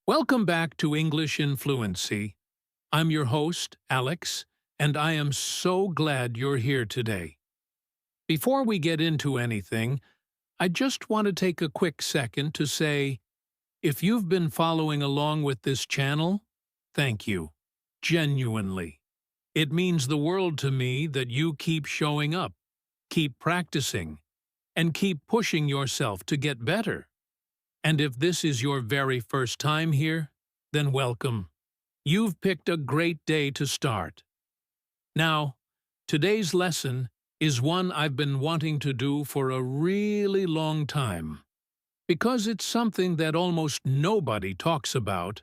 Welcome back to English in Fluency. I'm your host, Alex, and I am so glad you're here today. Before we get into anything, I just want to take a quick second to say, if you've been following along with this channel, thank you. Genuinely. It means the world to me that you keep showing up, keep practicing, and keep pushing yourself to get better. And if this is your very first time here, then welcome. You've picked a great day to start. Now, today's lesson is one I've been wanting to do for a really long time, because it's something that almost nobody talks about,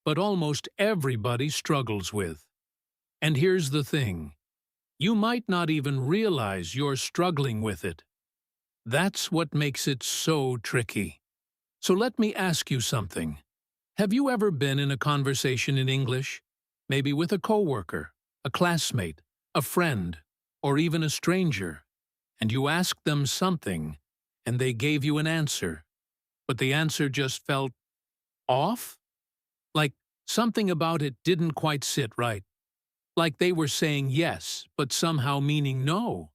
but almost everybody struggles with. And here's the thing. You might not even realize you're struggling with it. That's what makes it so tricky. So let me ask you something. Have you ever been in a conversation in English, maybe with a coworker, a classmate, a friend, or even a stranger, and you asked them something, and they gave you an answer, but the answer just felt off? Like something about it didn't quite sit right. Like they were saying yes, but somehow meaning no.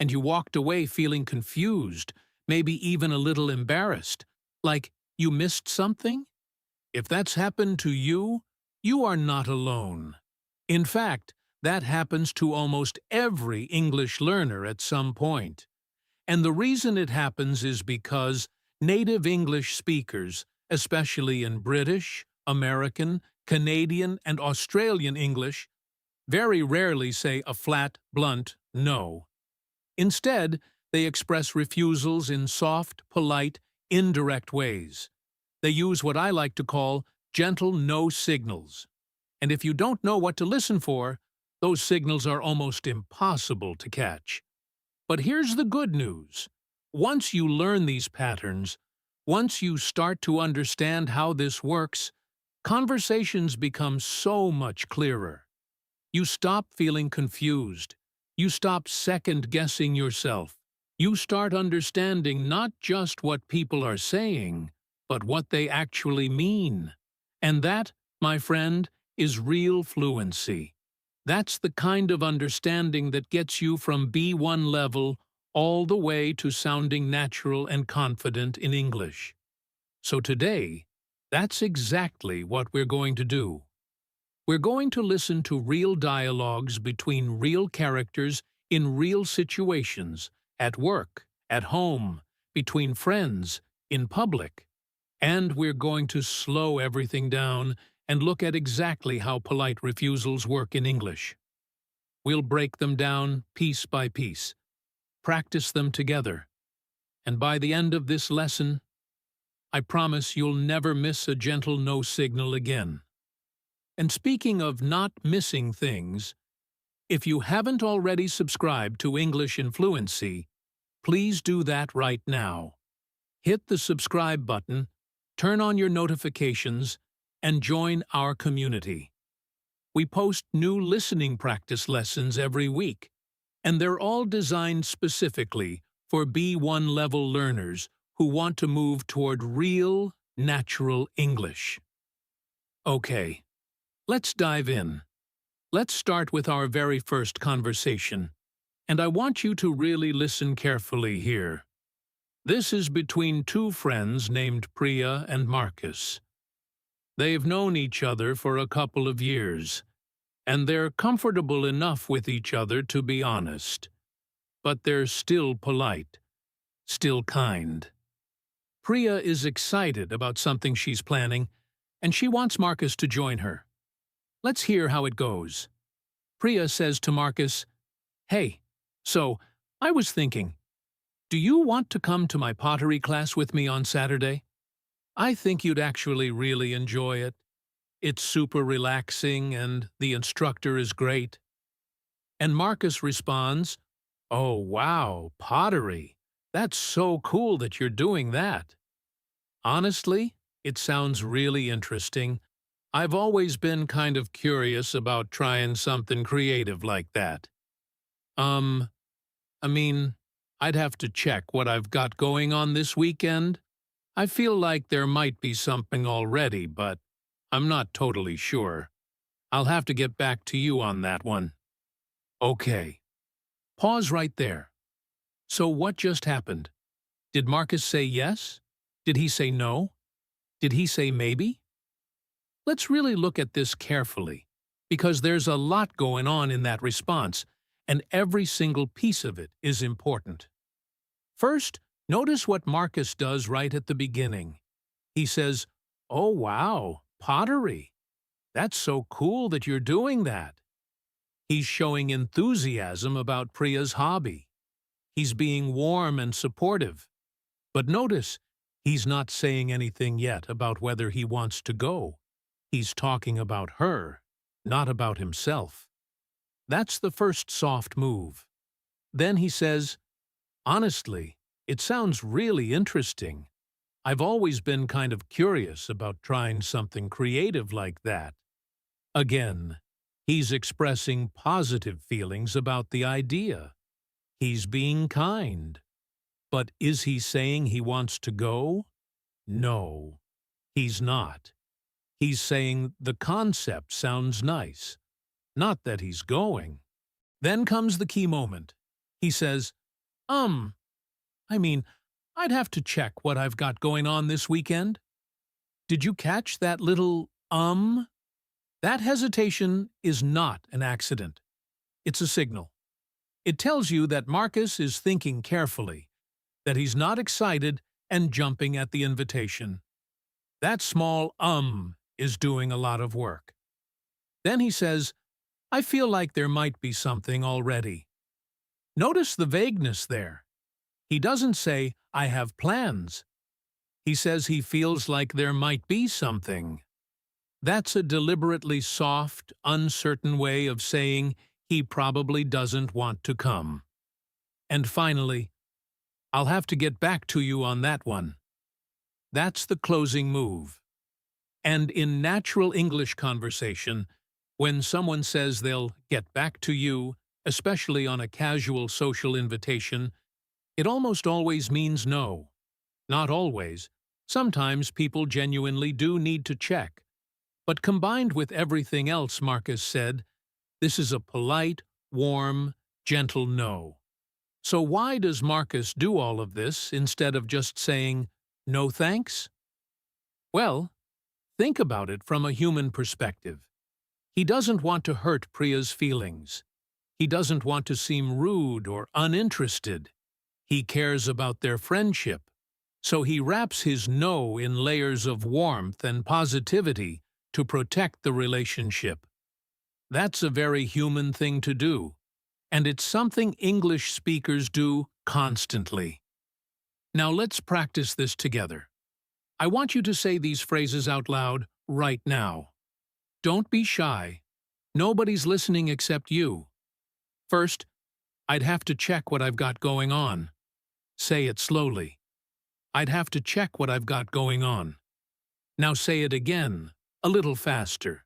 And you walked away feeling confused, maybe even a little embarrassed. Like you missed something? If that's happened to you, you are not alone. In fact, that happens to almost every English learner at some point. And the reason it happens is because native English speakers, especially in British, American, Canadian, and Australian English, very rarely say a flat, blunt no. Instead, they express refusals in soft, polite, indirect ways. They use what I like to call gentle no signals. And if you don't know what to listen for, those signals are almost impossible to catch. But here's the good news. Once you learn these patterns, once you start to understand how this works, conversations become so much clearer. You stop feeling confused. You stop second-guessing yourself. You start understanding not just what people are saying, but what they actually mean. And that, my friend, is real fluency. That's the kind of understanding that gets you from B1 level all the way to sounding natural and confident in English. So today, that's exactly what we're going to do. We're going to listen to real dialogues between real characters in real situations, at work, at home, between friends, in public. And we're going to slow everything down and look at exactly how polite refusals work in English. We'll break them down piece by piece, practice them together, and by the end of this lesson, I promise you'll never miss a gentle no signal again. And speaking of not missing things, if you haven't already subscribed to English in Fluency, please do that right now. Hit the subscribe button, turn on your notifications, and join our community. We post new listening practice lessons every week, and they're all designed specifically for B1 level learners who want to move toward real, natural English. Okay, let's dive in. Let's start with our very first conversation, and I want you to really listen carefully here. This is between two friends named Priya and Marcus. They've known each other for a couple of years, and they're comfortable enough with each other to be honest. But they're still polite, still kind. Priya is excited about something she's planning, and she wants Marcus to join her. Let's hear how it goes. Priya says to Marcus, "Hey, so I was thinking, do you want to come to my pottery class with me on Saturday? I think you'd actually really enjoy it. It's super relaxing and the instructor is great." And Marcus responds, "Oh, wow, pottery. That's so cool that you're doing that. Honestly, it sounds really interesting. I've always been kind of curious about trying something creative like that. I mean, I'd have to check what I've got going on this weekend. I feel like there might be something already, but I'm not totally sure. I'll have to get back to you on that one. Okay. Pause right there. So what just happened? Did Marcus say yes? Did he say no? Did he say maybe? Let's really look at this carefully, because there's a lot going on in that response, and every single piece of it is important. First, notice what Marcus does right at the beginning. He says, "Oh wow, pottery. That's so cool that you're doing that." He's showing enthusiasm about Priya's hobby. He's being warm and supportive. But notice, he's not saying anything yet about whether he wants to go. He's talking about her, not about himself. That's the first soft move. Then he says, "Honestly, it sounds really interesting. I've always been kind of curious about trying something creative like that." Again, he's expressing positive feelings about the idea. He's being kind. But is he saying he wants to go? No, he's not. He's saying the concept sounds nice, not that he's going. Then comes the key moment. He says, I mean, I'd have to check what I've got going on this weekend." Did you catch that little That hesitation is not an accident. It's a signal. It tells you that Marcus is thinking carefully, that he's not excited and jumping at the invitation. That small is doing a lot of work. Then he says, "I feel like there might be something already." Notice the vagueness there. He doesn't say, "I have plans." He says he feels like there might be something. That's a deliberately soft, uncertain way of saying he probably doesn't want to come. And finally, "I'll have to get back to you on that one." That's the closing move. And in natural English conversation, when someone says they'll get back to you, especially on a casual social invitation, it almost always means no. Not always. Sometimes people genuinely do need to check. But combined with everything else Marcus said, this is a polite, warm, gentle no. So why does Marcus do all of this instead of just saying, "No thanks"? Well, think about it from a human perspective. He doesn't want to hurt Priya's feelings. He doesn't want to seem rude or uninterested. He cares about their friendship. So he wraps his no in layers of warmth and positivity to protect the relationship. That's a very human thing to do, and it's something English speakers do constantly. Now let's practice this together. I want you to say these phrases out loud right now. Don't be shy. Nobody's listening except you. First, "I'd have to check what I've got going on." Say it slowly. "I'd have to check what I've got going on." Now say it again, a little faster.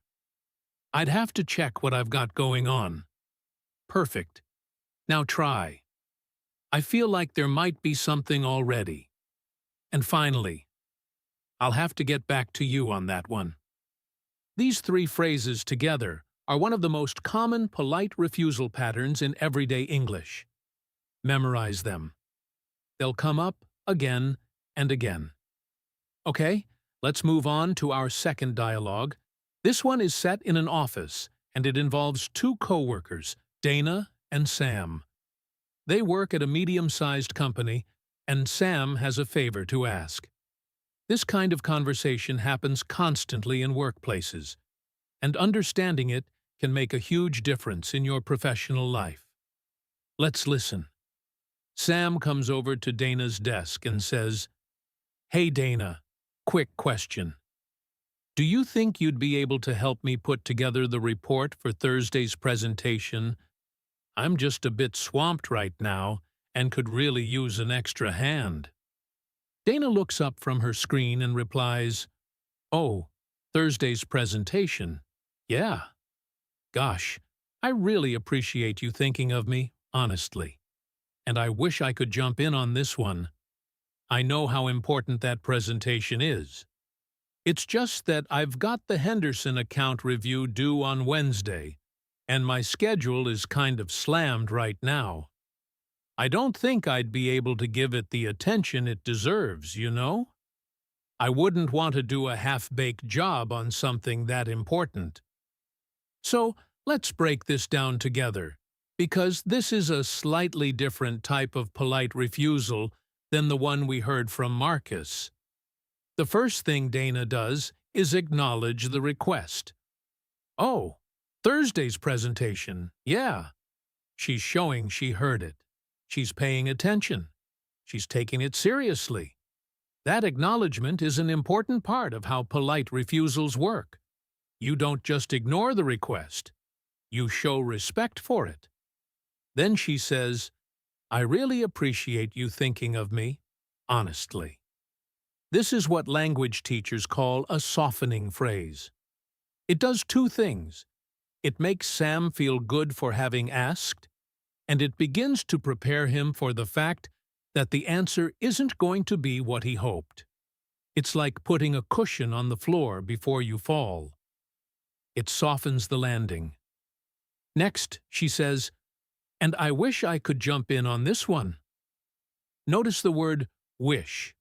"I'd have to check what I've got going on." Perfect. Now try. "I feel like there might be something already." And finally, "I'll have to get back to you on that one." These three phrases together are one of the most common polite refusal patterns in everyday English. Memorize them. They'll come up again and again. Okay, let's move on to our second dialogue. This one is set in an office, and it involves two co-workers, Dana and Sam. They work at a medium-sized company, and Sam has a favor to ask. This kind of conversation happens constantly in workplaces, and understanding it can make a huge difference in your professional life. Let's listen. Sam comes over to Dana's desk and says, "Hey Dana, quick question. Do you think you'd be able to help me put together the report for Thursday's presentation? I'm just a bit swamped right now and could really use an extra hand." Dana looks up from her screen and replies, "Oh, Thursday's presentation? Yeah. Gosh, I really appreciate you thinking of me, honestly. And I wish I could jump in on this one. I know how important that presentation is." It's just that I've got the Henderson account review due on Wednesday, and my schedule is kind of slammed right now. I don't think I'd be able to give it the attention it deserves, you know? I wouldn't want to do a half-baked job on something that important. So, let's break this down together, because this is a slightly different type of polite refusal than the one we heard from Marcus. The first thing Dana does is acknowledge the request. Oh, Thursday's presentation, yeah. She's showing she heard it. She's paying attention. She's taking it seriously. That acknowledgement is an important part of how polite refusals work. You don't just ignore the request. You show respect for it. Then she says, I really appreciate you thinking of me, honestly. This is what language teachers call a softening phrase. It does two things. It makes Sam feel good for having asked, and it begins to prepare him for the fact that the answer isn't going to be what he hoped. It's like putting a cushion on the floor before you fall. It softens the landing. Next, she says, and I wish I could jump in on this one. Notice the word wish.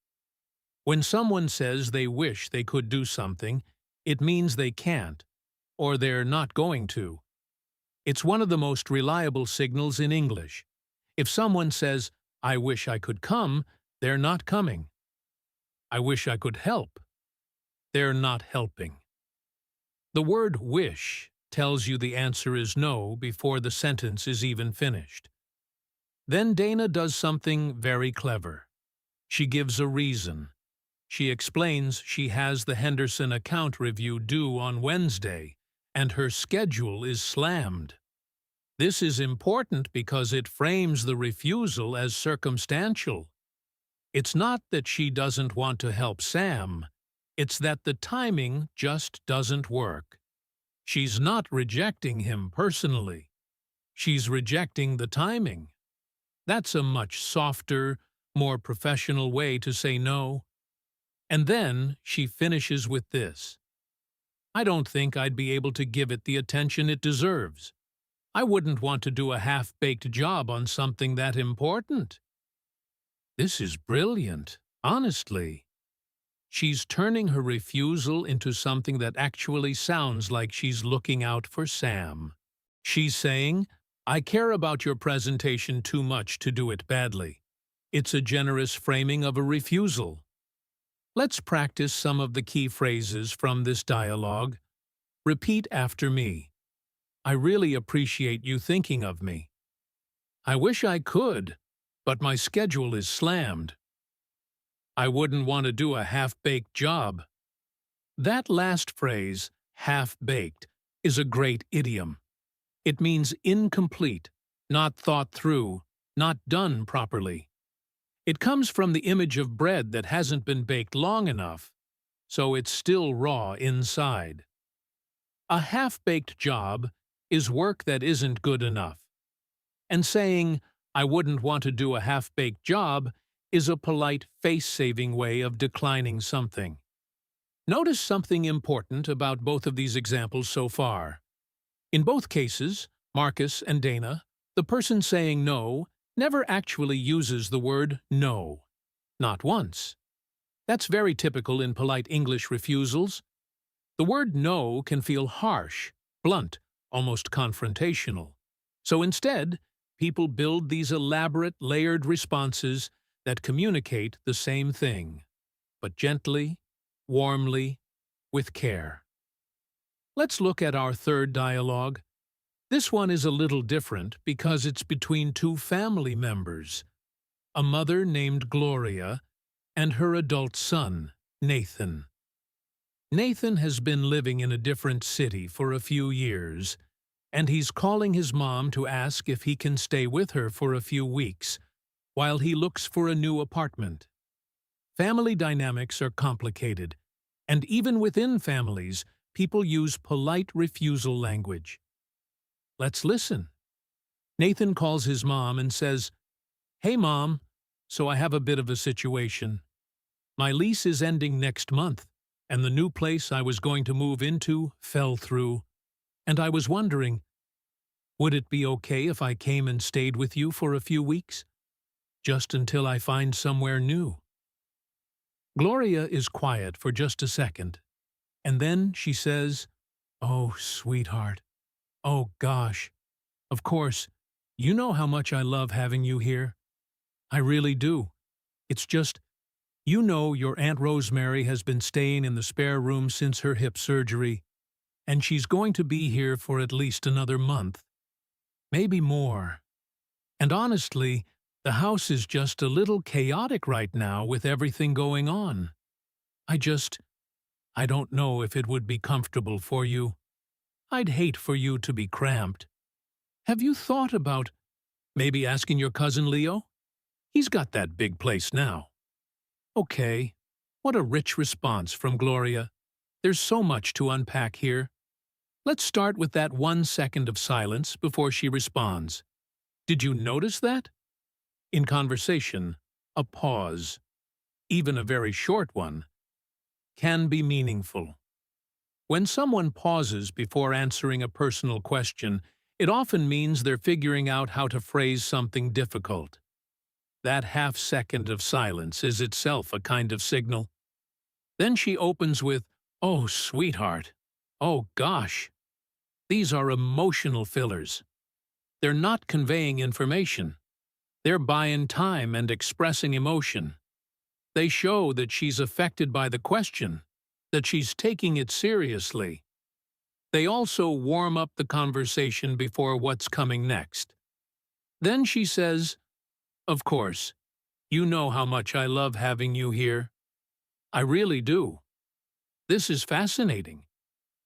When someone says they wish they could do something, it means they can't, or they're not going to. It's one of the most reliable signals in English. If someone says, I wish I could come, they're not coming. I wish I could help. They're not helping. The word wish tells you the answer is no before the sentence is even finished. Then Dana does something very clever. She gives a reason. She explains she has the Henderson account review due on Wednesday, and her schedule is slammed. This is important because it frames the refusal as circumstantial. It's not that she doesn't want to help Sam, it's that the timing just doesn't work. She's not rejecting him personally. She's rejecting the timing. That's a much softer, more professional way to say no. And then she finishes with this. I don't think I'd be able to give it the attention it deserves. I wouldn't want to do a half-baked job on something that important. This is brilliant, honestly. She's turning her refusal into something that actually sounds like she's looking out for Sam. She's saying, I care about your presentation too much to do it badly. It's a generous framing of a refusal. Let's practice some of the key phrases from this dialogue. Repeat after me. I really appreciate you thinking of me. I wish I could, but my schedule is slammed. I wouldn't want to do a half-baked job. That last phrase, half-baked, is a great idiom. It means incomplete, not thought through, not done properly. It comes from the image of bread that hasn't been baked long enough, so it's still raw inside. A half-baked job is work that isn't good enough. And saying, I wouldn't want to do a half-baked job is a polite, face-saving way of declining something. Notice something important about both of these examples so far. In both cases, Marcus and Dana, the person saying no never actually uses the word no. Not once. That's very typical in polite English refusals. The word no can feel harsh, blunt, almost confrontational. So instead, people build these elaborate, layered responses that communicate the same thing, but gently, warmly, with care. Let's look at our third dialogue. This one is a little different because it's between two family members, a mother named Gloria and her adult son, Nathan. Nathan has been living in a different city for a few years, and he's calling his mom to ask if he can stay with her for a few weeks while he looks for a new apartment. Family dynamics are complicated, and even within families, people use polite refusal language. Let's listen. Nathan calls his mom and says, Hey Mom, so I have a bit of a situation. My lease is ending next month, and the new place I was going to move into fell through, and I was wondering, would it be okay if I came and stayed with you for a few weeks? Just until I find somewhere new." Gloria is quiet for just a second, and then she says, "Oh, sweetheart. Oh, gosh. Of course, you know how much I love having you here. I really do. It's just, you know your Aunt Rosemary has been staying in the spare room since her hip surgery, and she's going to be here for at least another month. Maybe more. And honestly, the house is just a little chaotic right now with everything going on. I don't know if it would be comfortable for you. I'd hate for you to be cramped. Have you thought about maybe asking your cousin Leo? He's got that big place now." Okay, what a rich response from Gloria. There's so much to unpack here. Let's start with that 1 second of silence before she responds. Did you notice that? In conversation, a pause, even a very short one, can be meaningful. When someone pauses before answering a personal question, it often means they're figuring out how to phrase something difficult. That half-second of silence is itself a kind of signal. Then she opens with, "Oh, sweetheart. Oh, gosh." These are emotional fillers. They're not conveying information. They're buying time and expressing emotion. They show that she's affected by the question, that she's taking it seriously. They also warm up the conversation before what's coming next. Then she says, "Of course, you know how much I love having you here. I really do." This is fascinating.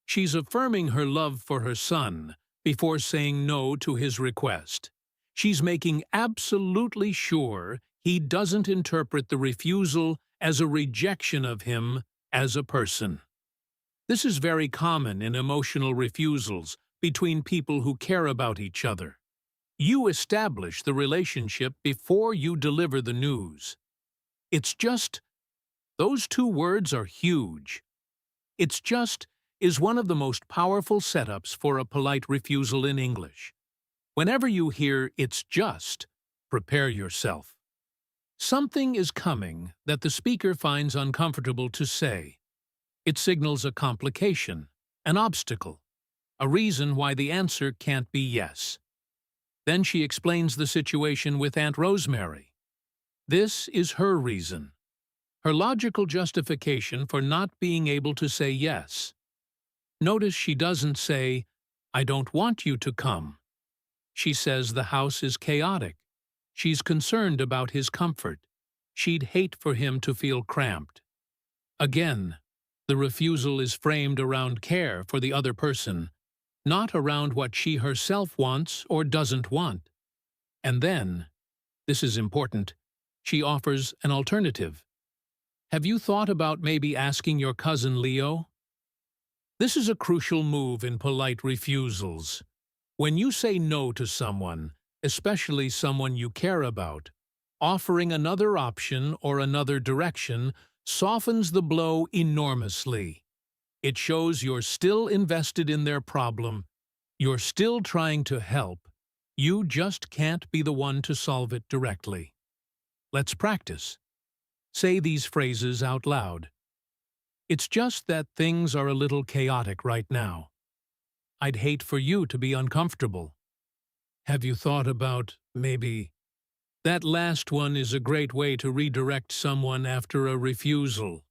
She's affirming her love for her son before saying no to his request. She's making absolutely sure he doesn't interpret the refusal as a rejection of him as a person. This is very common in emotional refusals between people who care about each other. You establish the relationship before you deliver the news. It's just, those two words are huge. It's just is one of the most powerful setups for a polite refusal in English. Whenever you hear "it's just," prepare yourself. Something is coming that the speaker finds uncomfortable to say. It signals a complication, an obstacle, a reason why the answer can't be yes. Then she explains the situation with Aunt Rosemary. This is her reason, her logical justification for not being able to say yes. Notice she doesn't say, "I don't want you to come." She says the house is chaotic. She's concerned about his comfort. She'd hate for him to feel cramped. Again, the refusal is framed around care for the other person, not around what she herself wants or doesn't want. And then, this is important, she offers an alternative. Have you thought about maybe asking your cousin Leo? This is a crucial move in polite refusals. When you say no to someone, especially someone you care about, offering another option or another direction softens the blow enormously. It shows you're still invested in their problem. You're still trying to help. You just can't be the one to solve it directly. Let's practice. Say these phrases out loud. It's just that things are a little chaotic right now. I'd hate for you to be uncomfortable. Have you thought about, maybe? That last one is a great way to redirect someone after a refusal.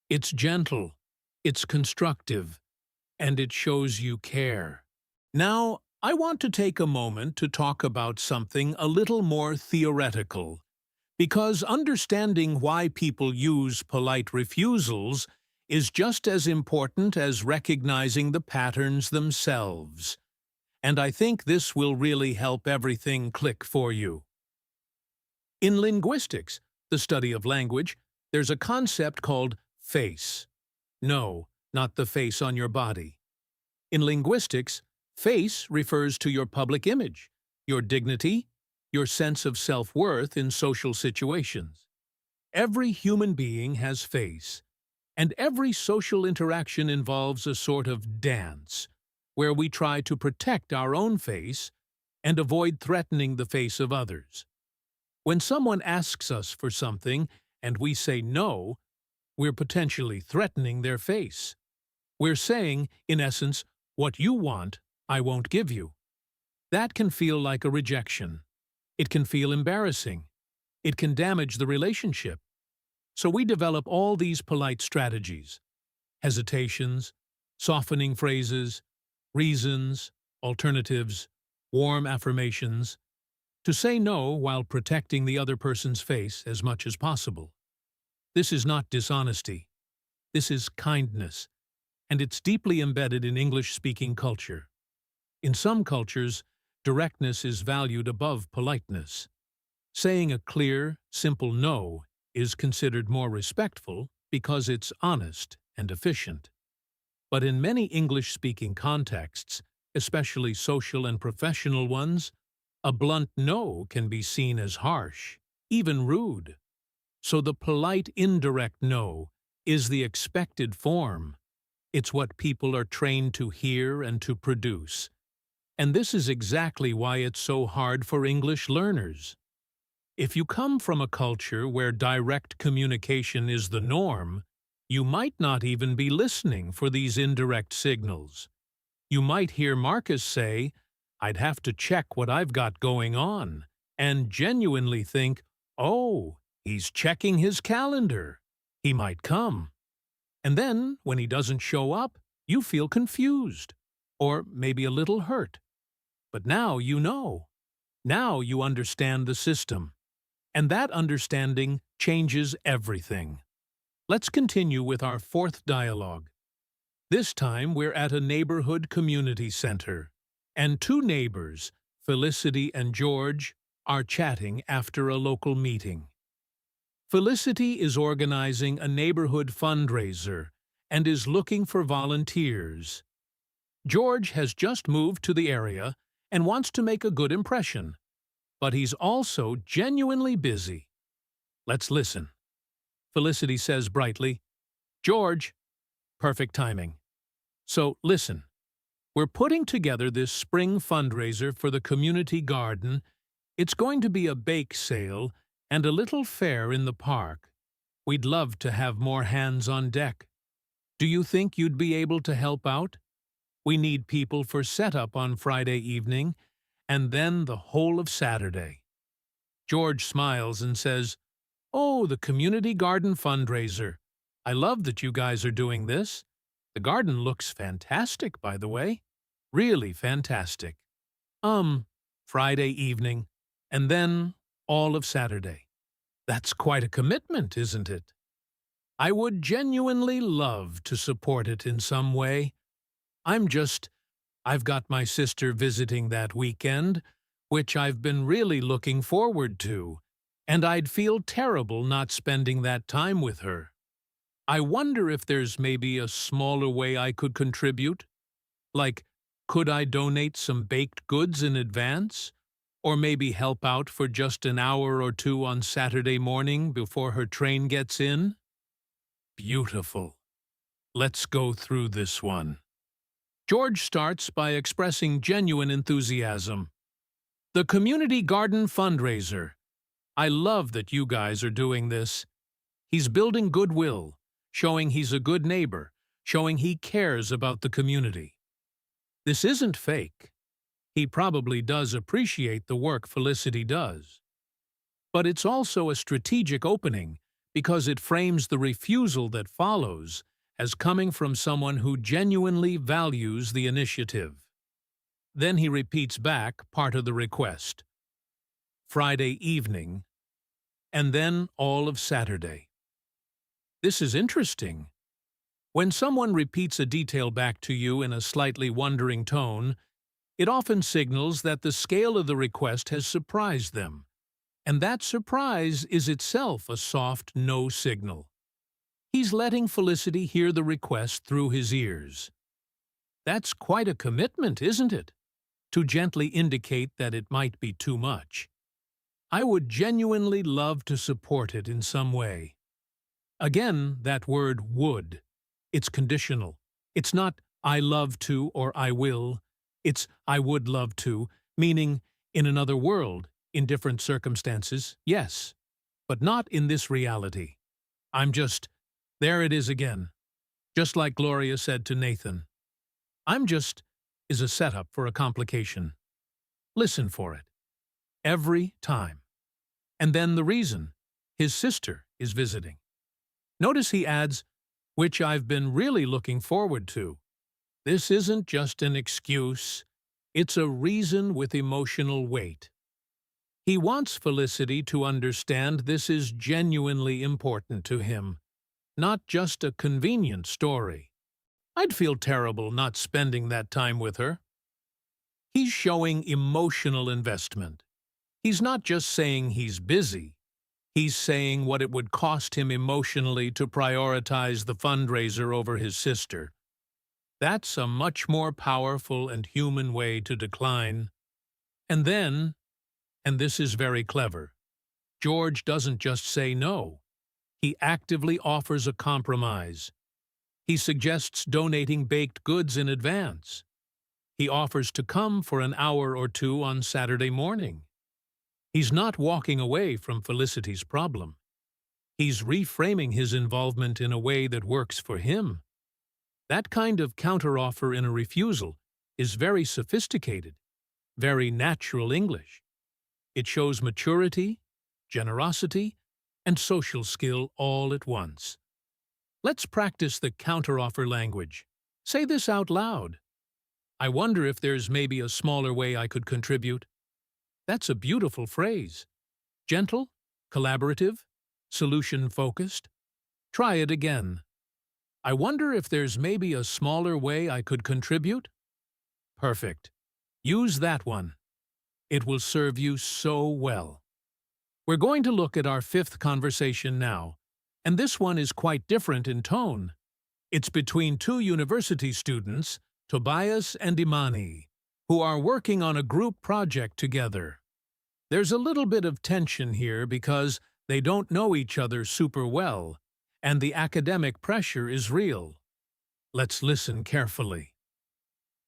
It's gentle, it's constructive, and it shows you care. Now, I want to take a moment to talk about something a little more theoretical, because understanding why people use polite refusals is just as important as recognizing the patterns themselves. And I think this will really help everything click for you. In linguistics, the study of language, there's a concept called face. No, not the face on your body. In linguistics, face refers to your public image, your dignity, your sense of self-worth in social situations. Every human being has face, And every social interaction involves a sort of dance, where we try to protect our own face and avoid threatening the face of others. When someone asks us for something and we say no, we're potentially threatening their face. We're saying, in essence, what you want, I won't give you. That can feel like a rejection. It can feel embarrassing. It can damage the relationship. So we develop all these polite strategies: hesitations, softening phrases, reasons, alternatives, warm affirmations, to say no while protecting the other person's face as much as possible. This is not dishonesty. This is kindness, and it's deeply embedded in English-speaking culture. In some cultures, directness is valued above politeness. Saying a clear, simple no is considered more respectful because it's honest and efficient. But in many English-speaking contexts, especially social and professional ones, a blunt no can be seen as harsh, even rude. So the polite indirect no is the expected form. It's what people are trained to hear and to produce. And this is exactly why it's so hard for English learners. If you come from a culture where direct communication is the norm, you might not even be listening for these indirect signals. You might hear Marcus say, "I'd have to check what I've got going on," and genuinely think, "Oh, he's checking his calendar. He might come." And then, when he doesn't show up, you feel confused, or maybe a little hurt. But now you know. Now you understand the system. And that understanding changes everything. Let's continue with our fourth dialogue. This time we're at a neighborhood community center, and two neighbors, Felicity and George, are chatting after a local meeting. Felicity is organizing a neighborhood fundraiser and is looking for volunteers. George has just moved to the area and wants to make a good impression, but he's also genuinely busy. Let's listen. Felicity says brightly, "George," perfect timing. "So, listen, we're putting together this spring fundraiser for the community garden. It's going to be a bake sale and a little fair in the park. We'd love to have more hands on deck. Do you think you'd be able to help out? We need people for setup on Friday evening, and then the whole of Saturday." George smiles and says, "Oh, the community garden fundraiser. I love that you guys are doing this. The garden looks fantastic, by the way. Really fantastic. Friday evening, and then all of Saturday. That's quite a commitment, isn't it? I would genuinely love to support it in some way. I've got my sister visiting that weekend, which I've been really looking forward to, and I'd feel terrible not spending that time with her. I wonder if there's maybe a smaller way I could contribute? Like, could I donate some baked goods in advance? Or maybe help out for just an hour or two on Saturday morning before her train gets in?" Beautiful. Let's go through this one. George starts by expressing genuine enthusiasm. "The Community Garden Fundraiser. I love that you guys are doing this. He's building goodwill, showing he's a good neighbor, showing he cares about the community. This isn't fake. He probably does appreciate the work Felicity does. But it's also a strategic opening because it frames the refusal that follows as coming from someone who genuinely values the initiative." Then he repeats back part of the request. Friday evening, and then all of Saturday. This is interesting. When someone repeats a detail back to you in a slightly wondering tone, it often signals that the scale of the request has surprised them, and that surprise is itself a soft no signal. He's letting Felicity hear the request through his ears. That's quite a commitment, isn't it? To gently indicate that it might be too much. I would genuinely love to support it in some way. Again, that word would. It's conditional. It's not I love to or I will. It's I would love to, meaning in another world, in different circumstances, yes, but not in this reality. There it is again. Just like Gloria said to Nathan. Is a setup for a complication. Listen for it. Every time. And then the reason. His sister is visiting. Notice he adds, which I've been really looking forward to. This isn't just an excuse. It's a reason with emotional weight. He wants Felicity to understand this is genuinely important to him, not just a convenient story. I'd feel terrible not spending that time with her. He's showing emotional investment. He's not just saying he's busy. He's saying what it would cost him emotionally to prioritize the fundraiser over his sister. That's a much more powerful and human way to decline. And then, and this is very clever, George doesn't just say no. He actively offers a compromise. He suggests donating baked goods in advance. He offers to come for an hour or two on Saturday morning. He's not walking away from Felicity's problem. He's reframing his involvement in a way that works for him. That kind of counteroffer in a refusal is very sophisticated, very natural English. It shows maturity, generosity, and social skill all at once. Let's practice the counteroffer language. Say this out loud. I wonder if there's maybe a smaller way I could contribute. That's a beautiful phrase. Gentle, collaborative, solution-focused. Try it again. I wonder if there's maybe a smaller way I could contribute? Perfect. Use that one. It will serve you so well. We're going to look at our fifth conversation now, and this one is quite different in tone. It's between two university students, Tobias and Imani, who are working on a group project together. There's a little bit of tension here because they don't know each other super well, and the academic pressure is real. Let's listen carefully.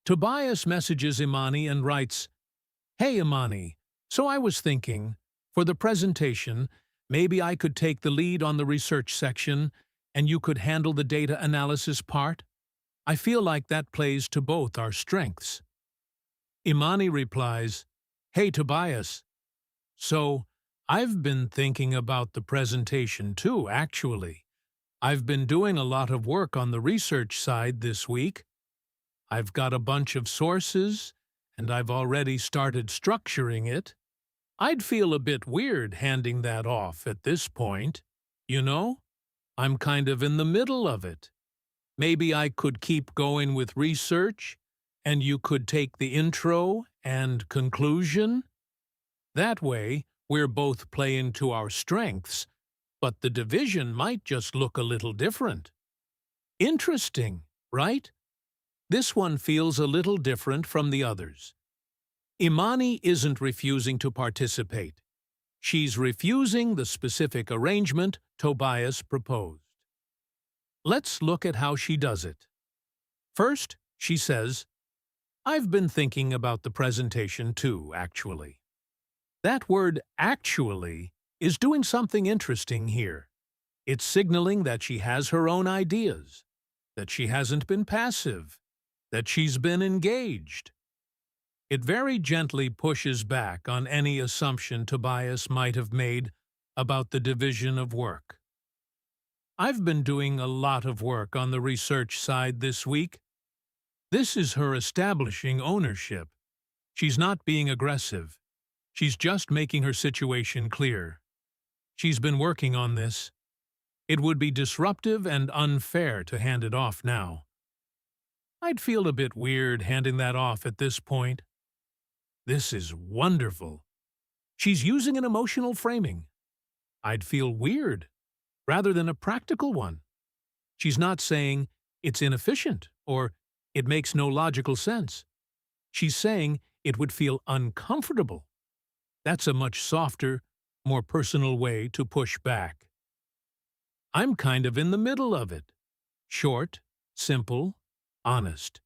Tobias messages Imani and writes, "Hey Imani, so I was thinking, for the presentation, maybe I could take the lead on the research section and you could handle the data analysis part? I feel like that plays to both our strengths." Imani replies, "Hey Tobias, so I've been thinking about the presentation too, actually. I've been doing a lot of work on the research side this week. I've got a bunch of sources, and I've already started structuring it. I'd feel a bit weird handing that off at this point. You know, I'm kind of in the middle of it. Maybe I could keep going with research, and you could take the intro and conclusion. That way, we're both playing to our strengths, but the division might just look a little different. Interesting, right? This one feels a little different from the others. Imani isn't refusing to participate. She's refusing the specific arrangement Tobias proposed. Let's look at how she does it. First, she says, "I've been thinking about the presentation too, actually." That word "actually" is doing something interesting here. It's signaling that she has her own ideas, that she hasn't been passive, that she's been engaged. It very gently pushes back on any assumption Tobias might have made about the division of work. "I've been doing a lot of work on the research side this week." This is her establishing ownership. She's not being aggressive. She's just making her situation clear. She's been working on this. It would be disruptive and unfair to hand it off now. I'd feel a bit weird handing that off at this point. This is wonderful. She's using an emotional framing. I'd feel weird, rather than a practical one. She's not saying it's inefficient or it makes no logical sense. She's saying it would feel uncomfortable. That's a much softer, more personal way to push back. I'm kind of in the middle of it. Short, simple, honest.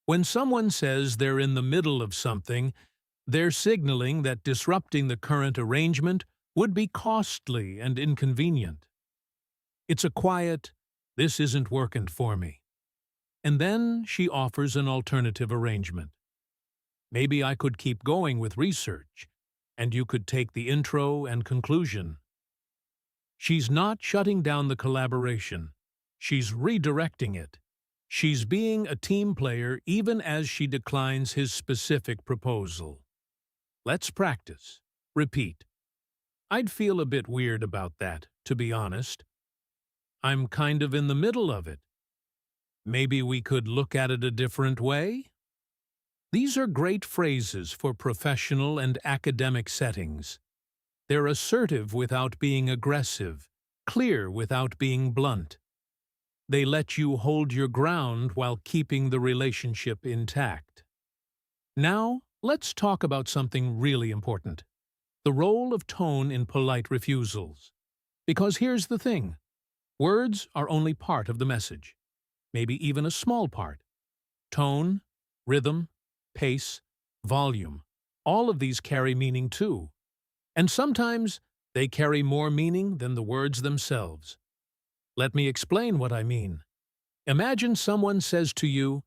When someone says they're in the middle of something, they're signaling that disrupting the current arrangement would be costly and inconvenient. It's a quiet, "This isn't working for me." And then she offers an alternative arrangement. "Maybe I could keep going with research, and you could take the intro and conclusion." She's not shutting down the collaboration. She's redirecting it. She's being a team player even as she declines his specific proposal. Let's practice. Repeat. I'd feel a bit weird about that, to be honest. I'm kind of in the middle of it. Maybe we could look at it a different way? These are great phrases for professional and academic settings. They're assertive without being aggressive, clear without being blunt. They let you hold your ground while keeping the relationship intact. Now, let's talk about something really important: the role of tone in polite refusals. Because here's the thing: words are only part of the message, maybe even a small part. Tone, rhythm, pace, volume, all of these carry meaning too. And sometimes they carry more meaning than the words themselves. Let me explain what I mean. Imagine someone says to you,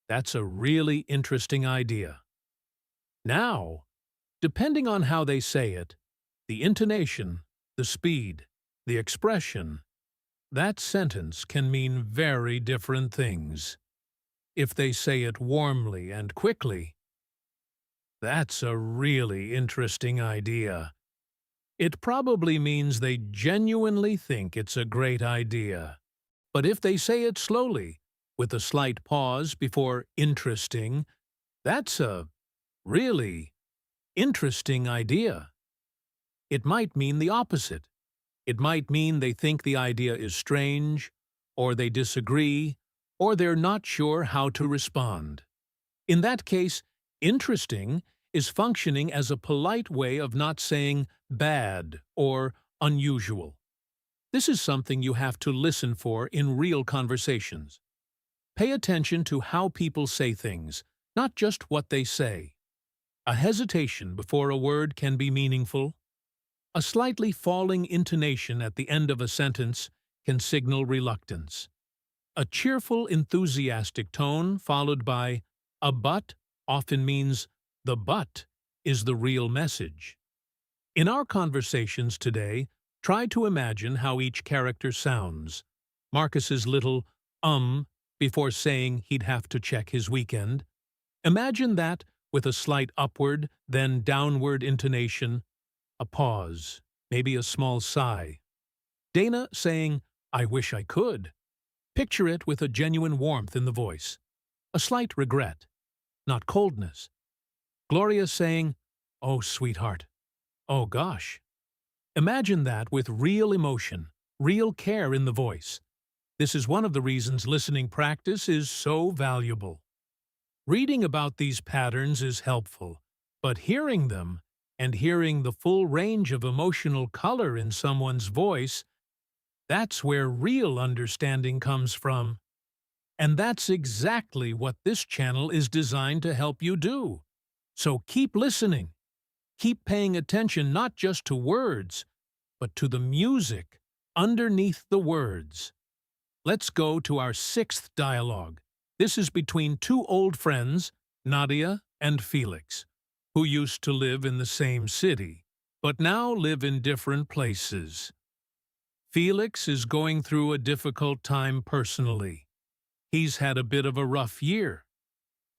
"That's a really interesting idea." Now, depending on how they say it, the intonation, the speed, the expression, that sentence can mean very different things. If they say it warmly and quickly, "That's a really interesting idea," it probably means they genuinely think it's a great idea. But if they say it slowly, with a slight pause before "interesting," that's a really interesting idea. It might mean the opposite. It might mean they think the idea is strange, or they disagree, or they're not sure how to respond. In that case, interesting is functioning as a polite way of not saying bad or unusual. This is something you have to listen for in real conversations. Pay attention to how people say things, not just what they say. A hesitation before a word can be meaningful. A slightly falling intonation at the end of a sentence can signal reluctance. A cheerful, enthusiastic tone followed by a "but" often means the "but" is the real message. In our conversations today, try to imagine how each character sounds. Marcus's little before saying he'd have to check his weekend. Imagine that with a slight upward, then downward intonation, a pause, maybe a small sigh. Dana saying, "I wish I could." Picture it with a genuine warmth in the voice, a slight regret, not coldness. Gloria saying, "Oh, sweetheart. Oh, gosh." Imagine that with real emotion, real care in the voice. This is one of the reasons listening practice is so valuable. Reading about these patterns is helpful, but hearing them and hearing the full range of emotional color in someone's voice, that's where real understanding comes from. And that's exactly what this channel is designed to help you do. So keep listening. Keep paying attention not just to words, but to the music underneath the words. Let's go to our sixth dialogue. This is between two old friends, Nadia and Felix, who used to live in the same city, but now live in different places. Felix is going through a difficult time personally. He's had a bit of a rough year,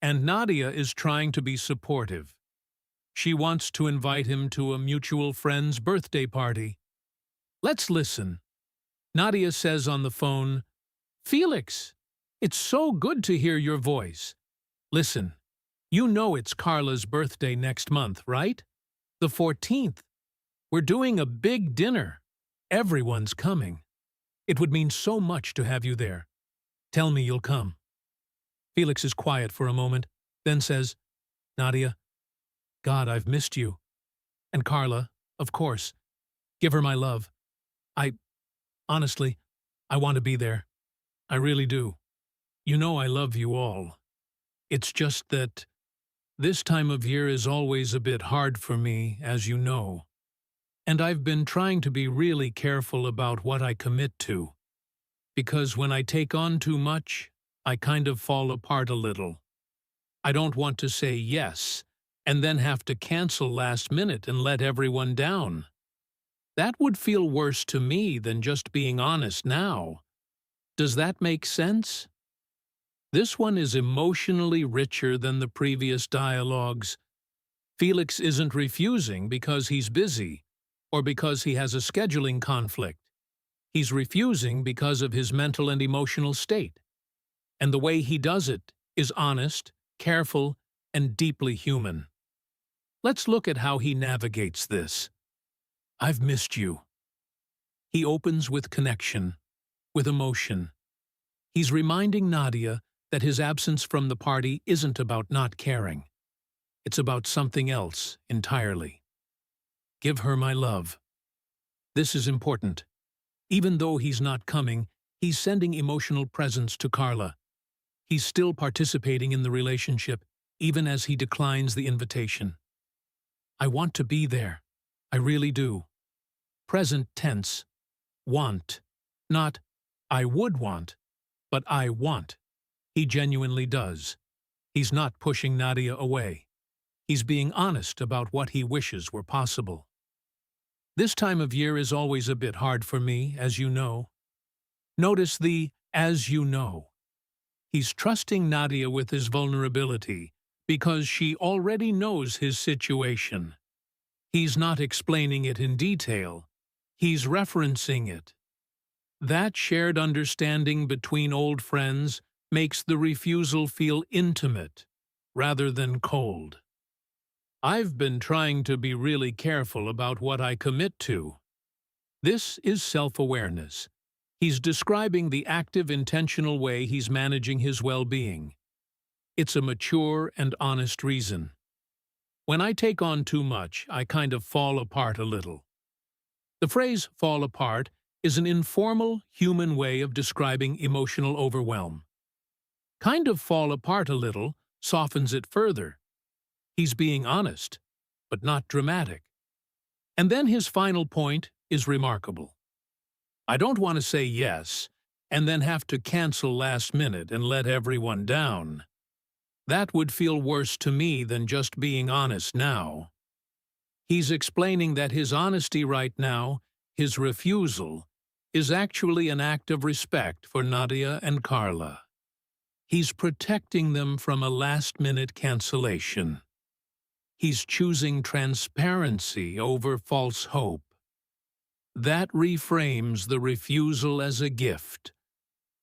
and Nadia is trying to be supportive. She wants to invite him to a mutual friend's birthday party. Let's listen. Nadia says on the phone, "Felix, it's so good to hear your voice. Listen, you know it's Carla's birthday next month, right? The 14th. We're doing a big dinner. Everyone's coming. It would mean so much to have you there. Tell me you'll come." Felix is quiet for a moment, then says, "Nadia, God, I've missed you. And Carla, of course. Give her my love. I Honestly, I want to be there. I really do. You know I love you all. It's just that this time of year is always a bit hard for me, as you know. And I've been trying to be really careful about what I commit to. Because when I take on too much, I kind of fall apart a little. I don't want to say yes and then have to cancel last minute and let everyone down. That would feel worse to me than just being honest now. Does that make sense? This one is emotionally richer than the previous dialogues. Felix isn't refusing because he's busy or because he has a scheduling conflict. He's refusing because of his mental and emotional state. And the way he does it is honest, careful, and deeply human. Let's look at how he navigates this. I've missed you. He opens with connection, with emotion. He's reminding Nadia that his absence from the party isn't about not caring. It's about something else entirely. Give her my love. This is important. Even though he's not coming, he's sending emotional presence to Carla. He's still participating in the relationship, even as he declines the invitation. I want to be there. I really do. Present tense. Want. Not, I would want, but I want. He genuinely does. He's not pushing Nadia away. He's being honest about what he wishes were possible. This time of year is always a bit hard for me, as you know. Notice the as you know. He's trusting Nadia with his vulnerability because she already knows his situation. He's not explaining it in detail. He's referencing it. That shared understanding between old friends makes the refusal feel intimate rather than cold. I've been trying to be really careful about what I commit to. This is self-awareness. He's describing the active, intentional way he's managing his well-being. It's a mature and honest reason. When I take on too much, I kind of fall apart a little. The phrase fall apart is an informal, human way of describing emotional overwhelm. Kind of fall apart a little softens it further. He's being honest, but not dramatic. And then his final point is remarkable. I don't want to say yes and then have to cancel last minute and let everyone down. That would feel worse to me than just being honest now. He's explaining that his honesty right now, his refusal, is actually an act of respect for Nadia and Carla. He's protecting them from a last-minute cancellation. He's choosing transparency over false hope. That reframes the refusal as a gift,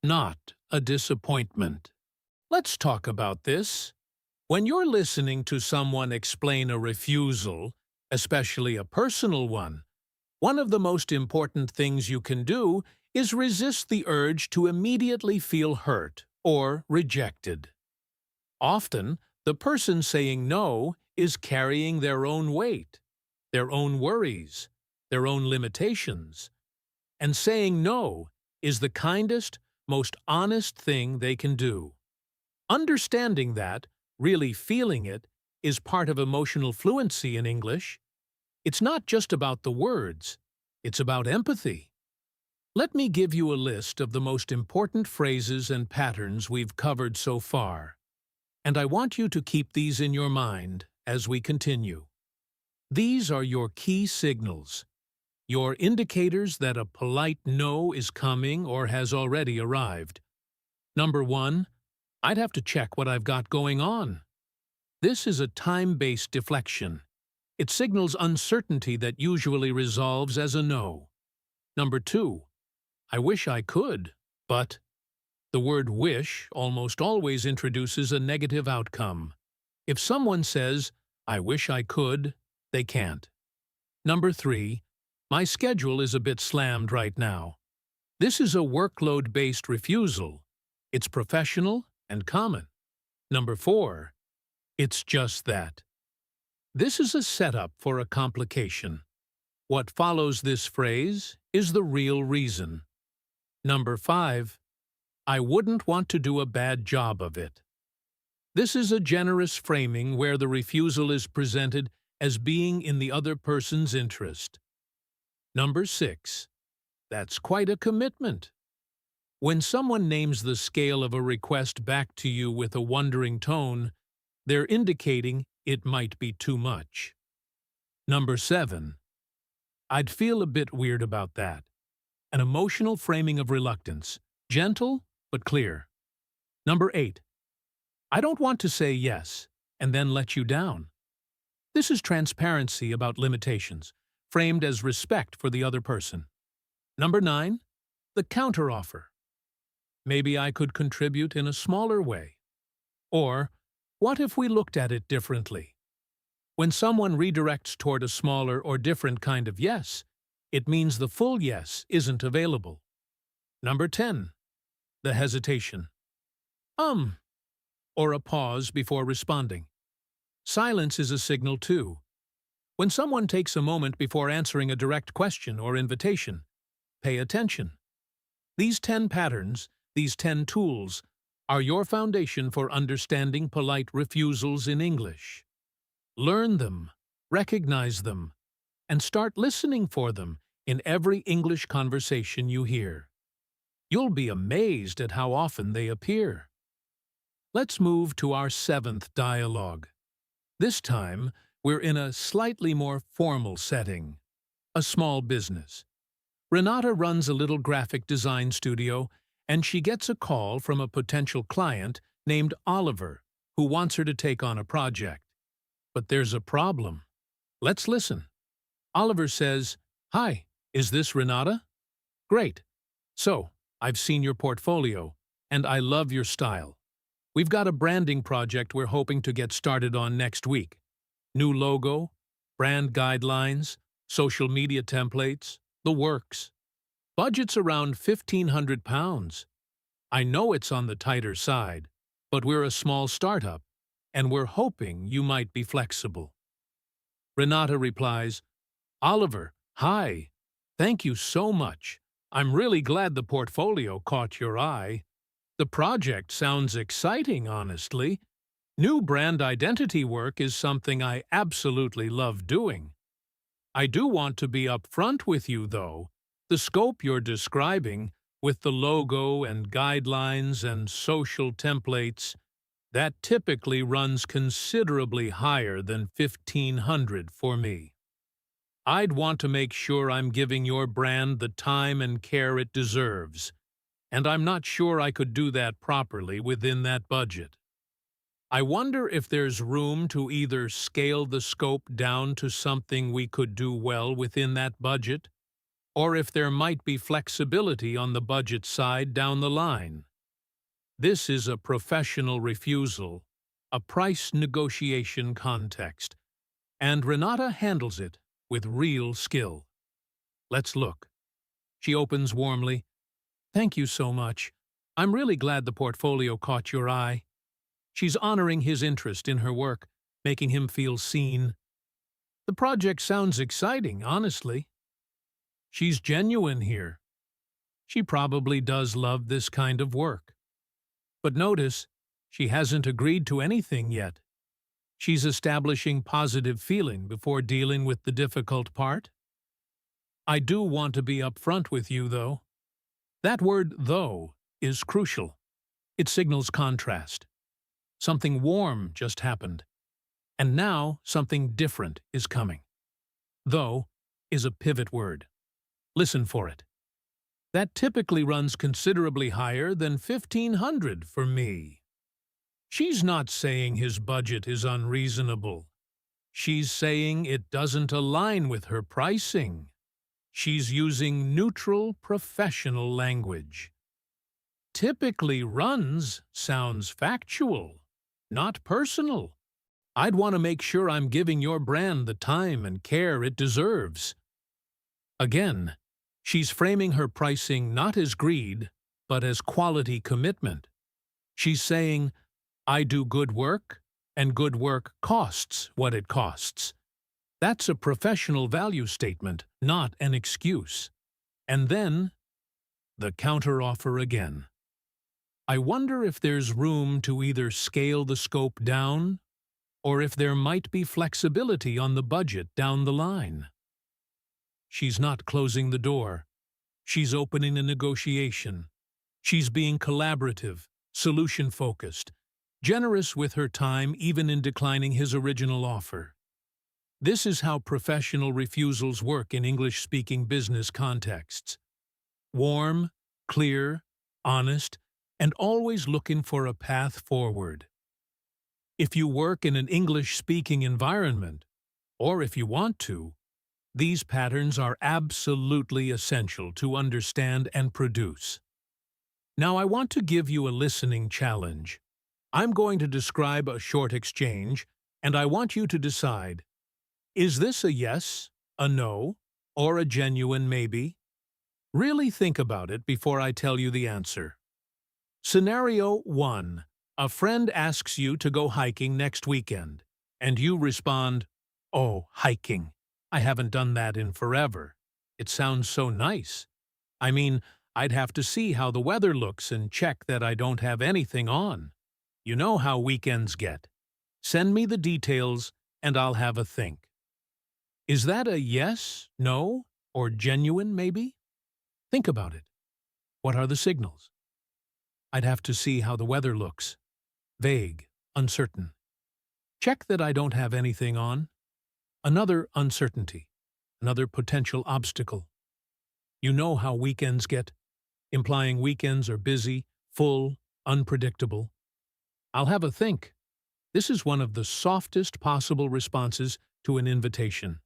not a disappointment. Let's talk about this. When you're listening to someone explain a refusal, especially a personal one of the most important things you can do is resist the urge to immediately feel hurt or rejected. Often, the person saying no is carrying their own weight, their own worries, their own limitations. And saying no is the kindest, most honest thing they can do. Understanding that, really feeling it, is part of emotional fluency in English. It's not just about the words, it's about empathy. Let me give you a list of the most important phrases and patterns we've covered so far, and I want you to keep these in your mind as we continue. These are your key signals, your indicators that a polite no is coming or has already arrived. Number 1, I'd have to check what I've got going on. This is a time-based deflection. It signals uncertainty that usually resolves as a no. Number 2, I wish I could, but the word wish almost always introduces a negative outcome. If someone says, I wish I could, they can't. Number 3, my schedule is a bit slammed right now. This is a workload-based refusal. It's professional and common. Number 4, it's just that. This is a setup for a complication. What follows this phrase is the real reason. Number 5. I wouldn't want to do a bad job of it. This is a generous framing where the refusal is presented as being in the other person's interest. Number 6. That's quite a commitment. When someone names the scale of a request back to you with a wondering tone, they're indicating it might be too much. Number 7. I'd feel a bit weird about that. An emotional framing of reluctance, gentle but clear. Number 8. I don't want to say yes and then let you down. This is transparency about limitations, framed as respect for the other person. Number 9. The counteroffer. Maybe I could contribute in a smaller way. Or, what if we looked at it differently? When someone redirects toward a smaller or different kind of yes, it means the full yes isn't available. Number 10. The hesitation. Or a pause before responding. Silence is a signal too. When someone takes a moment before answering a direct question or invitation, pay attention. These 10 patterns, these 10 tools, are your foundation for understanding polite refusals in English. Learn them, recognize them, and start listening for them in every English conversation you hear. You'll be amazed at how often they appear. Let's move to our 7th dialogue. This time, we're in a slightly more formal setting, a small business. Renata runs a little graphic design studio, and she gets a call from a potential client named Oliver, who wants her to take on a project. But there's a problem. Let's listen. Oliver says, "Hi, is this Renata? Great. So, I've seen your portfolio, and I love your style. We've got a branding project we're hoping to get started on next week. New logo, brand guidelines, social media templates, the works. Budget's around £1,500. I know it's on the tighter side, but we're a small startup, and we're hoping you might be flexible." Renata replies, "Oliver, hi. Thank you so much. I'm really glad the portfolio caught your eye. The project sounds exciting, honestly. New brand identity work is something I absolutely love doing. I do want to be upfront with you, though. The scope you're describing, with the logo and guidelines and social templates, that typically runs considerably higher than $1,500 for me. I'd want to make sure I'm giving your brand the time and care it deserves, and I'm not sure I could do that properly within that budget. I wonder if there's room to either scale the scope down to something we could do well within that budget, or if there might be flexibility on the budget side down the line. This is a professional refusal, a price negotiation context, and Renata handles it with real skill. Let's look. She opens warmly. "Thank you so much. I'm really glad the portfolio caught your eye." She's honoring his interest in her work, making him feel seen. The project sounds exciting, honestly. She's genuine here. She probably does love this kind of work. But notice, she hasn't agreed to anything yet. She's establishing positive feeling before dealing with the difficult part. I do want to be upfront with you, though. That word, though, is crucial. It signals contrast. Something warm just happened, and now something different is coming. Though is a pivot word. Listen for it. That typically runs considerably higher than $1,500 for me. She's not saying his budget is unreasonable. She's saying it doesn't align with her pricing. She's using neutral, professional language. Typically runs sounds factual, not personal. I'd want to make sure I'm giving your brand the time and care it deserves. Again, she's framing her pricing not as greed, but as quality commitment. She's saying, I do good work, and good work costs what it costs. That's a professional value statement, not an excuse. And then, the counteroffer again. I wonder if there's room to either scale the scope down or if there might be flexibility on the budget down the line. She's not closing the door. She's opening a negotiation. She's being collaborative, solution-focused, generous with her time even in declining his original offer. This is how professional refusals work in English-speaking business contexts. Warm, clear, honest, and always looking for a path forward. If you work in an English-speaking environment, or if you want to, these patterns are absolutely essential to understand and produce. Now I want to give you a listening challenge. I'm going to describe a short exchange, and I want you to decide, is this a yes, a no, or a genuine maybe? Really think about it before I tell you the answer. Scenario 1. A friend asks you to go hiking next weekend, and you respond, "Oh, hiking. I haven't done that in forever. It sounds so nice. I mean, I'd have to see how the weather looks and check that I don't have anything on. You know how weekends get. Send me the details, and I'll have a think." Is that a yes, no, or genuine maybe? Think about it. What are the signals? I'd have to see how the weather looks. Vague, uncertain. Check that I don't have anything on. Another uncertainty, another potential obstacle. You know how weekends get, implying weekends are busy, full, unpredictable. I'll have a think. This is one of the softest possible responses to an invitation.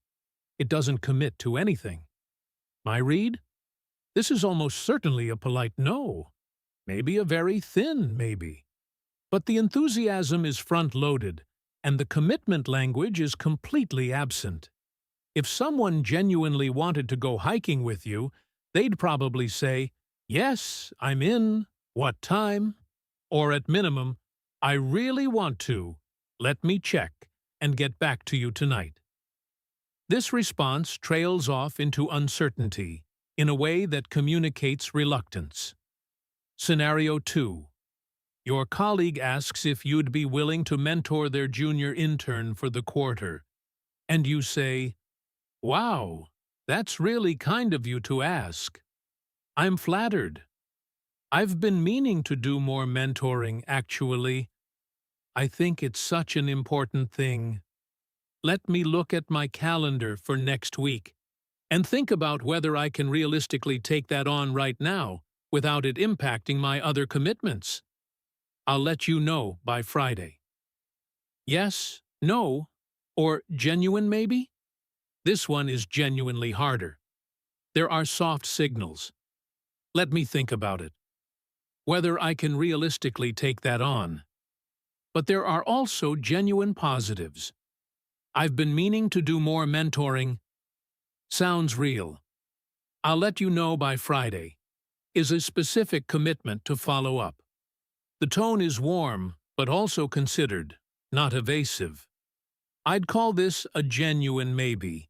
It doesn't commit to anything. My read? This is almost certainly a polite no. Maybe a very thin maybe. But the enthusiasm is front-loaded, and the commitment language is completely absent. If someone genuinely wanted to go hiking with you, they'd probably say, "Yes, I'm in. What time?" Or at minimum, "I really want to. Let me check and get back to you tonight." This response trails off into uncertainty in a way that communicates reluctance. Scenario 2. Your colleague asks if you'd be willing to mentor their junior intern for the quarter, and you say, "Wow, that's really kind of you to ask. I'm flattered. I've been meaning to do more mentoring, actually. I think it's such an important thing. Let me look at my calendar for next week and think about whether I can realistically take that on right now without it impacting my other commitments. I'll let you know by Friday." Yes, no, or genuine maybe? This one is genuinely harder. There are soft signals. Let me think about it. Whether I can realistically take that on. But there are also genuine positives. I've been meaning to do more mentoring. Sounds real. I'll let you know by Friday. Is a specific commitment to follow up. The tone is warm, but also considered, not evasive. I'd call this a genuine maybe,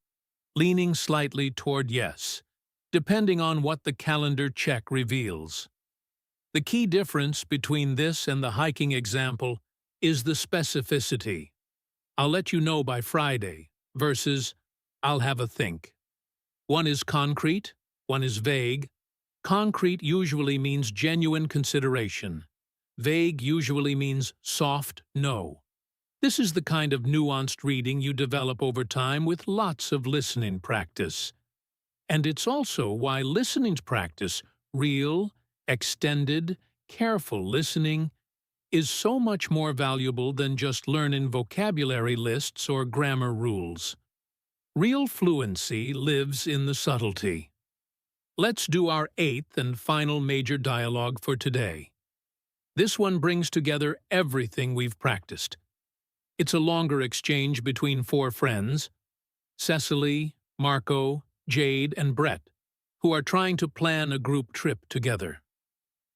leaning slightly toward yes, depending on what the calendar check reveals. The key difference between this and the hiking example is the specificity. "I'll let you know by Friday" versus "I'll have a think." One is concrete, one is vague. Concrete usually means genuine consideration. Vague usually means soft no. This is the kind of nuanced reading you develop over time with lots of listening practice. And it's also why listening practice, real, extended, careful listening, is so much more valuable than just learning vocabulary lists or grammar rules. Real fluency lives in the subtlety. Let's do our 8th and final major dialogue for today. This one brings together everything we've practiced. It's a longer exchange between 4 friends, Cecily, Marco, Jade, and Brett, who are trying to plan a group trip together.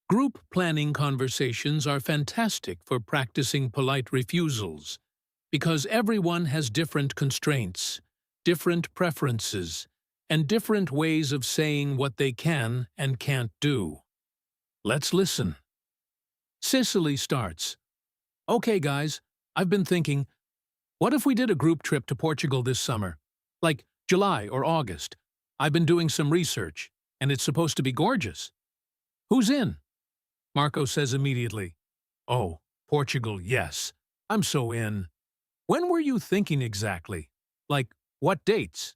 Group planning conversations are fantastic for practicing polite refusals, because everyone has different constraints, different preferences, and different ways of saying what they can and can't do. Let's listen. Cicely starts. Okay, guys, I've been thinking, what if we did a group trip to Portugal this summer? Like July or August. I've been doing some research, and it's supposed to be gorgeous. Who's in? Marco says immediately. Oh, Portugal, yes. I'm so in. When were you thinking exactly? Like, what dates?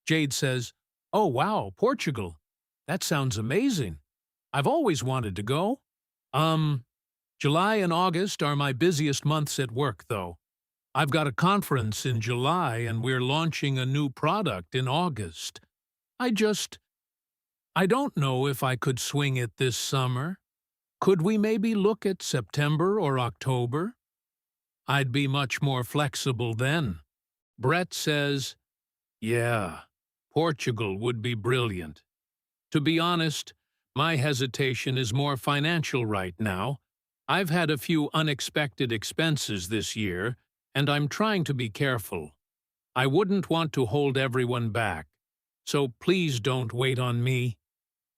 Jade says, oh wow, Portugal. That sounds amazing. I've always wanted to go. July and August are my busiest months at work, though. I've got a conference in July and we're launching a new product in August. I don't know if I could swing it this summer. Could we maybe look at September or October? I'd be much more flexible then. Brett says, yeah, Portugal would be brilliant. To be honest, my hesitation is more financial right now. I've had a few unexpected expenses this year, and I'm trying to be careful. I wouldn't want to hold everyone back, so please don't wait on me.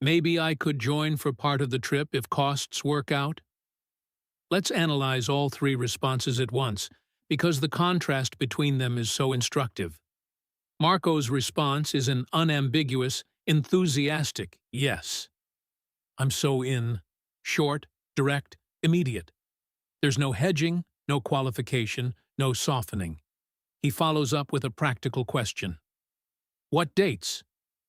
Maybe I could join for part of the trip if costs work out? Let's analyze all three responses at once, because the contrast between them is so instructive. Marco's response is an unambiguous, enthusiastic yes. I'm so in. Short, direct, immediate. There's no hedging, no qualification, no softening. He follows up with a practical question. What dates?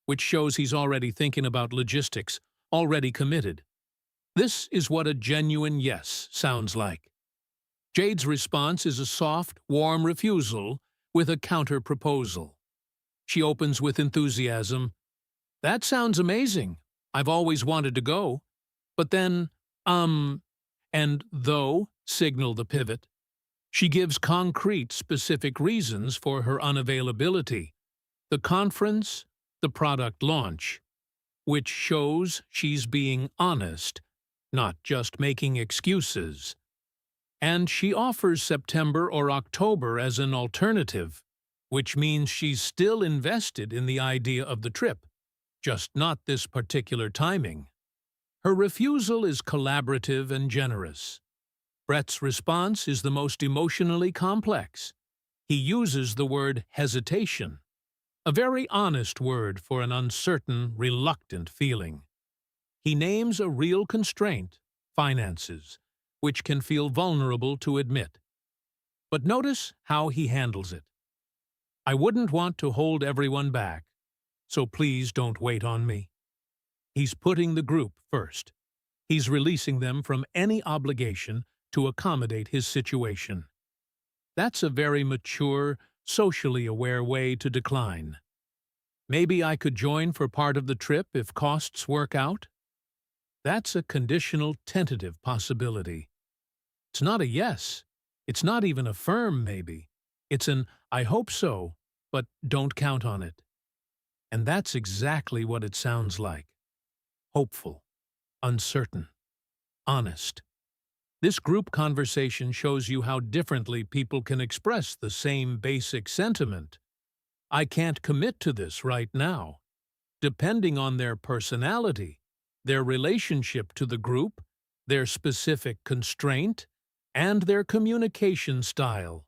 Which shows he's already thinking about logistics, already committed. This is what a genuine yes sounds like. Jade's response is a soft, warm refusal with a counter-proposal. She opens with enthusiasm. That sounds amazing. I've always wanted to go. But then, and though signal the pivot. She gives concrete, specific reasons for her unavailability. The conference, the product launch, which shows she's being honest, not just making excuses. And she offers September or October as an alternative, which means she's still invested in the idea of the trip, just not this particular timing. Her refusal is collaborative and generous. Brett's response is the most emotionally complex. He uses the word hesitation, a very honest word for an uncertain, reluctant feeling. He names a real constraint, finances, which can feel vulnerable to admit. But notice how he handles it. I wouldn't want to hold everyone back, so please don't wait on me. He's putting the group first. He's releasing them from any obligation to accommodate his situation. That's a very mature, socially aware way to decline. Maybe I could join for part of the trip if costs work out? That's a conditional, tentative possibility. It's not a yes. It's not even a firm maybe. It's an I hope so, but don't count on it. And that's exactly what it sounds like. Hopeful, uncertain, honest. This group conversation shows you how differently people can express the same basic sentiment. I can't commit to this right now. Depending on their personality, their relationship to the group, their specific constraint, and their communication style.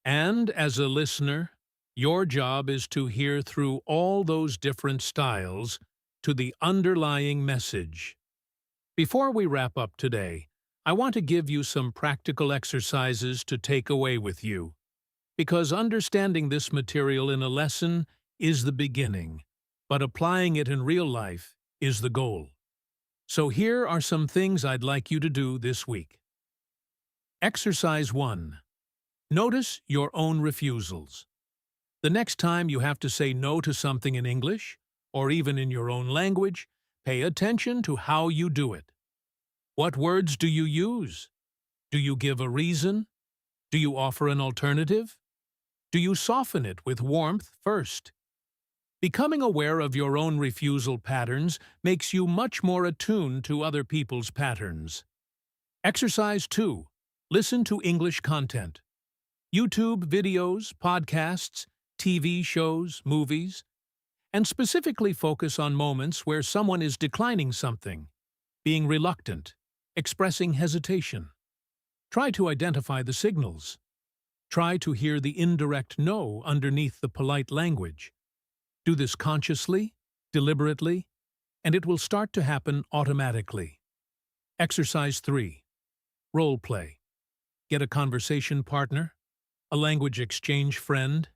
And as a listener, your job is to hear through all those different styles to the underlying message. Before we wrap up today, I want to give you some practical exercises to take away with you, because understanding this material in a lesson is the beginning, but applying it in real life is the goal. So here are some things I'd like you to do this week. Exercise 1. Notice your own refusals. The next time you have to say no to something in English, or even in your own language, pay attention to how you do it. What words do you use? Do you give a reason? Do you offer an alternative? Do you soften it with warmth first? Becoming aware of your own refusal patterns makes you much more attuned to other people's patterns. Exercise 2. Listen to English content. YouTube videos, podcasts, TV shows, movies. and specifically focus on moments where someone is declining something, being reluctant, expressing hesitation. Try to identify the signals. Try to hear the indirect no underneath the polite language. Do this consciously, deliberately, and it will start to happen automatically. Exercise 3. Role play. Get a conversation partner, a language exchange friend.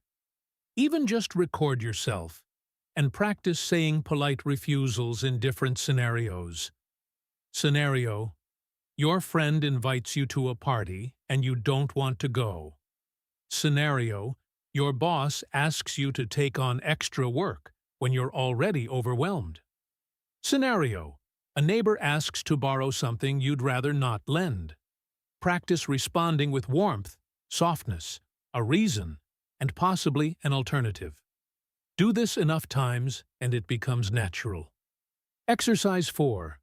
Even just record yourself and practice saying polite refusals in different scenarios. Scenario: your friend invites you to a party and you don't want to go. Scenario: your boss asks you to take on extra work when you're already overwhelmed. Scenario: a neighbor asks to borrow something you'd rather not lend. Practice responding with warmth, softness, a reason, and possibly an alternative. Do this enough times and it becomes natural. Exercise 4.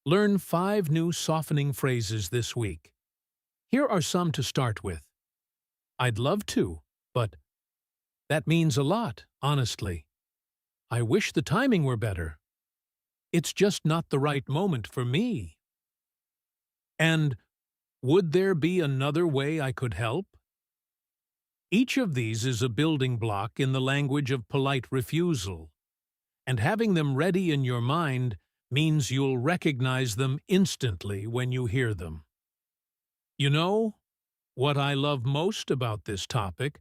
Learn 5 new softening phrases this week. Here are some to start with. I'd love to, but that means a lot, honestly. I wish the timing were better. It's just not the right moment for me. And would there be another way I could help? Each of these is a building block in the language of polite refusal, and having them ready in your mind means you'll recognize them instantly when you hear them. You know, what I love most about this topic,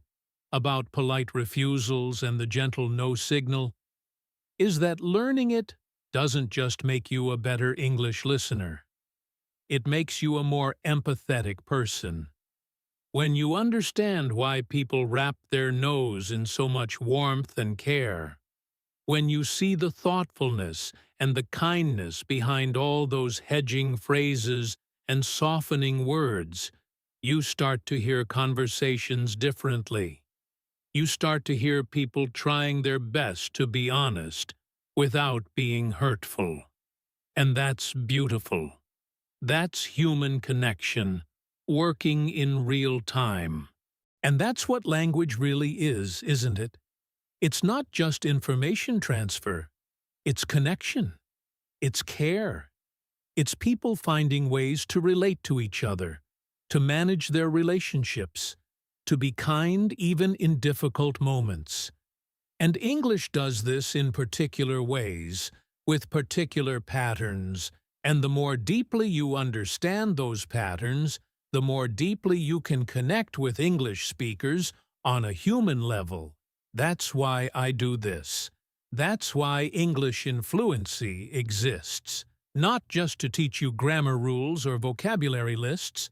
about polite refusals and the gentle no signal, is that learning it doesn't just make you a better English listener. It makes you a more empathetic person. When you understand why people wrap their nose in so much warmth and care, when you see the thoughtfulness and the kindness behind all those hedging phrases and softening words, you start to hear conversations differently. You start to hear people trying their best to be honest without being hurtful. And that's beautiful. That's human connection, working in real time. And that's what language really is, isn't it? It's not just information transfer. It's connection. It's care. It's people finding ways to relate to each other, to manage their relationships, to be kind even in difficult moments. And English does this in particular ways, with particular patterns, and the more deeply you understand those patterns, the more deeply you can connect with English speakers on a human level. That's why I do this. That's why English in Fluency exists. Not just to teach you grammar rules or vocabulary lists,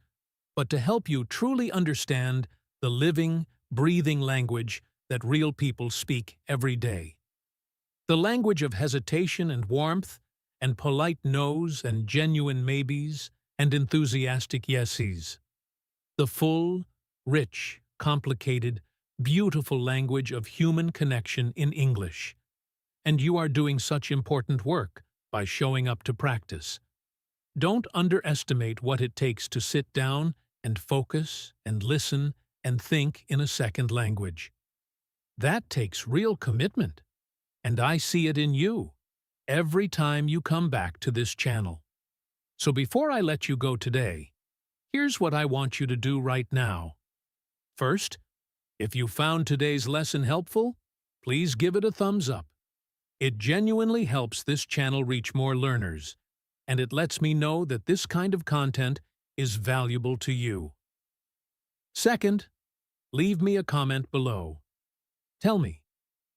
but to help you truly understand the living, breathing language that real people speak every day. The language of hesitation and warmth, and polite no's and genuine maybes, and enthusiastic yesies. The full, rich, complicated, beautiful language of human connection in English. And you are doing such important work by showing up to practice. Don't underestimate what it takes to sit down and focus and listen and think in a second language. That takes real commitment, and I see it in you every time you come back to this channel. So before I let you go today, here's what I want you to do right now. First, if you found today's lesson helpful, please give it a thumbs up. It genuinely helps this channel reach more learners, and it lets me know that this kind of content is valuable to you. Second, leave me a comment below. Tell me,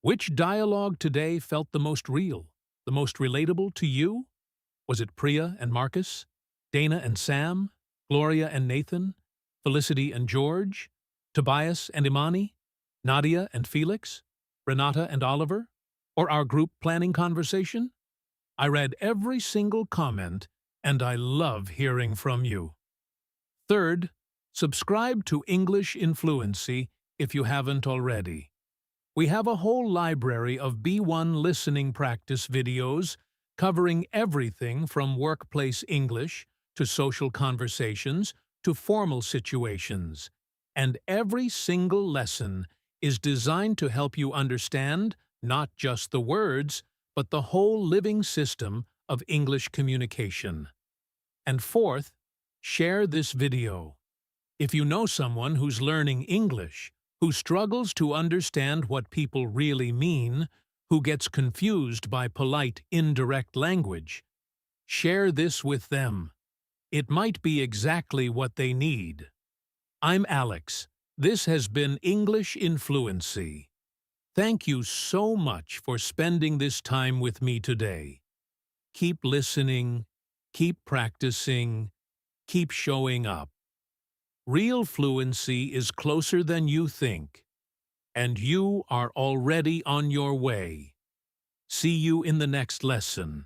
which dialogue today felt the most real, the most relatable to you? Was it Priya and Marcus, Dana and Sam, Gloria and Nathan, Felicity and George, Tobias and Imani, Nadia and Felix, Renata and Oliver, or our group planning conversation? I read every single comment, and I love hearing from you. Third, subscribe to English in Fluency if you haven't already. We have a whole library of B1 listening practice videos covering everything from workplace English to social conversations to formal situations. And every single lesson is designed to help you understand not just the words, but the whole living system of English communication. And fourth, share this video. If you know someone who's learning English, who struggles to understand what people really mean, who gets confused by polite, indirect language, share this with them. It might be exactly what they need. I'm Alex. This has been English in Fluency. Thank you so much for spending this time with me today. Keep listening, keep practicing, keep showing up. Real fluency is closer than you think, and you are already on your way. See you in the next lesson.